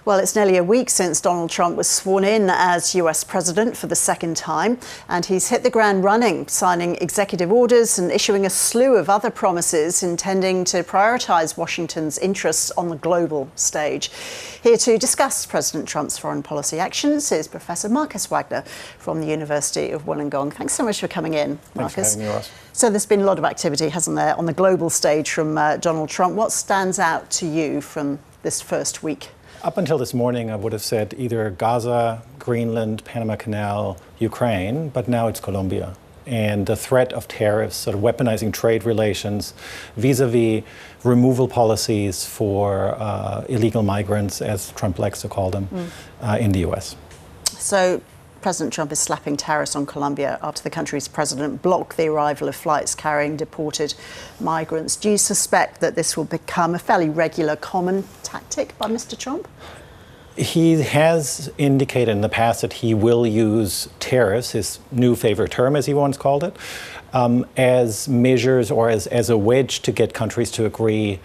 Well, it's nearly a week since Donald Trump was sworn in as US president for the second time, and he's hit the ground running, signing executive orders and issuing a slew of other promises intending to prioritise Washington's interests on the global stage. Here to discuss President Trump's foreign policy actions is Professor Markus Wagner from the University of Wollongong. Thanks so much for coming in, Markus. Thanks for having me, Ross. So there's been a lot of activity, hasn't there, on the global stage from Donald Trump. What stands out to you from this first week? Up until this morning, I would have said either Gaza, Greenland, Panama Canal, Ukraine, but now it's Colombia. And the threat of tariffs, sort of weaponizing trade relations, vis-a-vis removal policies for illegal migrants, as Trump likes to call them, in the US. So President Trump is slapping tariffs on Colombia after the country's president blocked the arrival of flights carrying deported migrants. Do you suspect that this will become a fairly regular, common tactic by Mr. Trump? He has indicated in the past that he will use tariffs, his new favorite term, as he once called it, as measures or as a wedge to get countries to agree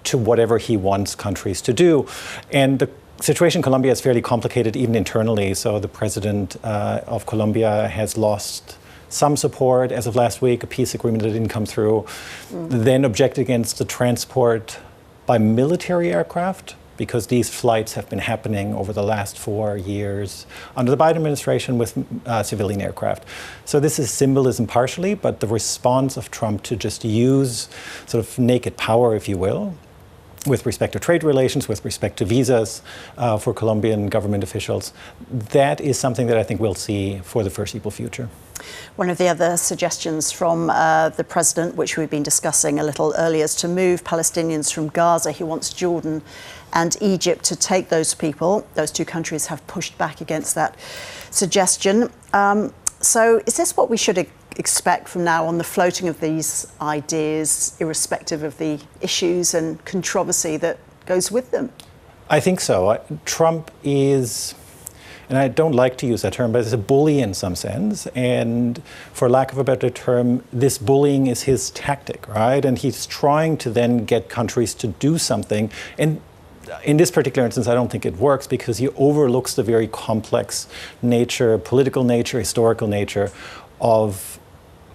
to whatever he wants countries to do. And the situation in Colombia is fairly complicated even internally. So the president of Colombia has lost some support as of last week, a peace agreement that didn't come through, then objected against the transport by military aircraft, because these flights have been happening over the last 4 years under the Biden administration with civilian aircraft. So this is symbolism partially, but the response of Trump to just use sort of naked power, if you will, with respect to trade relations, with respect to visas for Colombian government officials, that is something that I think we'll see for the foreseeable future. One of the other suggestions from the president, which we've been discussing a little earlier, is to move Palestinians from Gaza. He wants Jordan and Egypt to take those people. Those two countries have pushed back against that suggestion. So is this what we should expect from now on, the floating of these ideas, irrespective of the issues and controversy that goes with them? I think so. Trump is, and I don't like to use that term, but it's a bully in some sense. And for lack of a better term, this bullying is his tactic, right? And he's trying to then get countries to do something. And in this particular instance, I don't think it works because he overlooks the very complex nature, political nature, historical nature of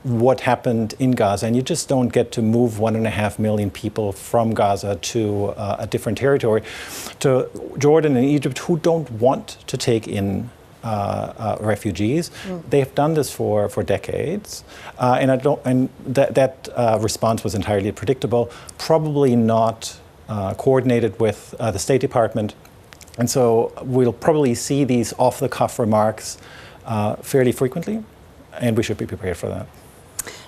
what happened in Gaza. And you just don't get to move 1.5 million people from Gaza to a different territory, to Jordan and Egypt, who don't want to take in refugees. They have done this for decades, and that response was entirely predictable, probably not coordinated with the State Department. And so we'll probably see these off-the-cuff remarks fairly frequently, and we should be prepared for that.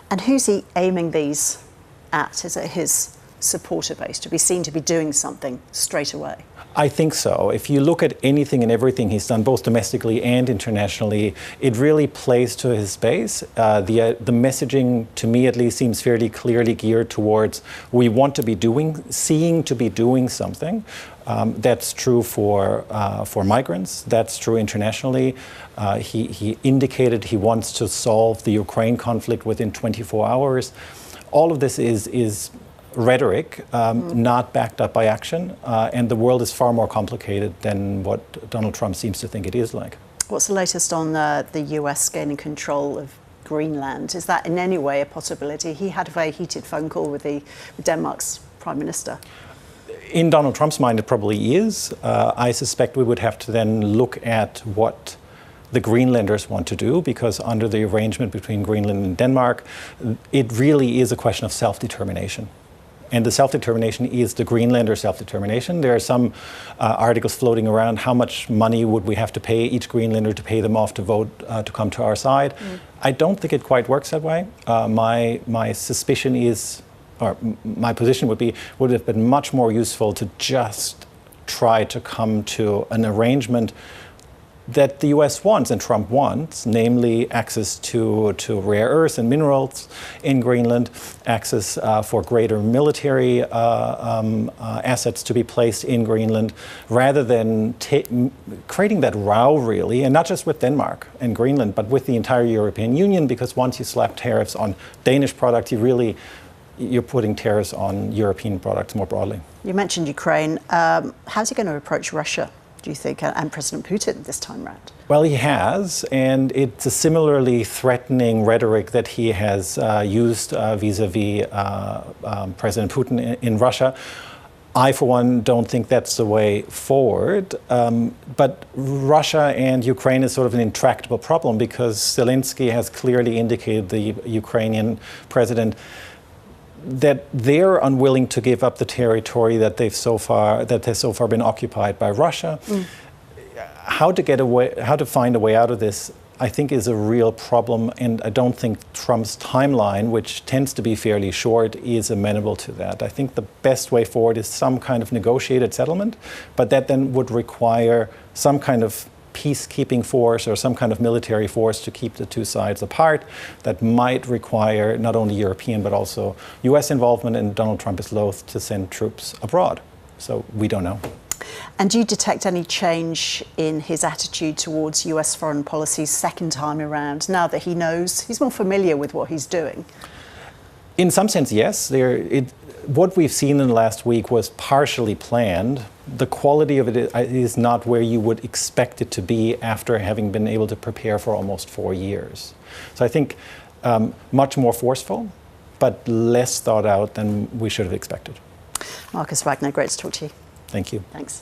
And who's he aiming these at? Is it his supporter base to be seen to be doing something straight away? I think so. If you look at anything and everything he's done, both domestically and internationally, it really plays to his base. The messaging, to me at least, seems fairly clearly geared towards we want to be seeing to be doing something. That's true for migrants. That's true internationally. He indicated he wants to solve the Ukraine conflict within 24 hours. All of this is rhetoric, not backed up by action, and the world is far more complicated than what Donald Trump seems to think it is like. What's the latest on the US gaining control of Greenland? Is that in any way a possibility? He had a very heated phone call with Denmark's Prime Minister. In Donald Trump's mind, it probably is. I suspect we would have to then look at what the Greenlanders want to do, because under the arrangement between Greenland and Denmark, it really is a question of self-determination. And the self-determination is the Greenlander self-determination. There are some articles floating around, how much money would we have to pay each Greenlander to pay them off to vote to come to our side. I don't think it quite works that way. My suspicion is, or my position would have been much more useful to just try to come to an arrangement that the US wants and Trump wants, namely access to rare earths and minerals in Greenland, access for greater military assets to be placed in Greenland, rather than creating that row, really, and not just with Denmark and Greenland, but with the entire European Union, because once you slap tariffs on Danish products, you're putting tariffs on European products more broadly. You mentioned Ukraine. How's he going to approach Russia do you think, and President Putin this time round? Well, he has, and it's a similarly threatening rhetoric that he has used vis-a-vis President Putin in Russia. I, for one, don't think that's the way forward. But Russia and Ukraine is sort of an intractable problem because Zelensky has clearly indicated, the Ukrainian president, that they're unwilling to give up the territory that has so far been occupied by Russia. How to find a way out of this, I think, is a real problem, and I don't think Trump's timeline, which tends to be fairly short, is amenable to that. I think the best way forward is some kind of negotiated settlement, but that then would require some kind of peacekeeping force or some kind of military force to keep the two sides apart. That might require not only European but also US involvement, and Donald Trump is loath to send troops abroad. So we don't know. And do you detect any change in his attitude towards US foreign policy second time around, now that he knows, he's more familiar with what he's doing? In some sense, yes. What we've seen in the last week was partially planned. The quality of it is not where you would expect it to be after having been able to prepare for almost 4 years. So I think much more forceful, but less thought out than we should have expected. Markus Wagner, great to talk to you. Thank you. Thanks.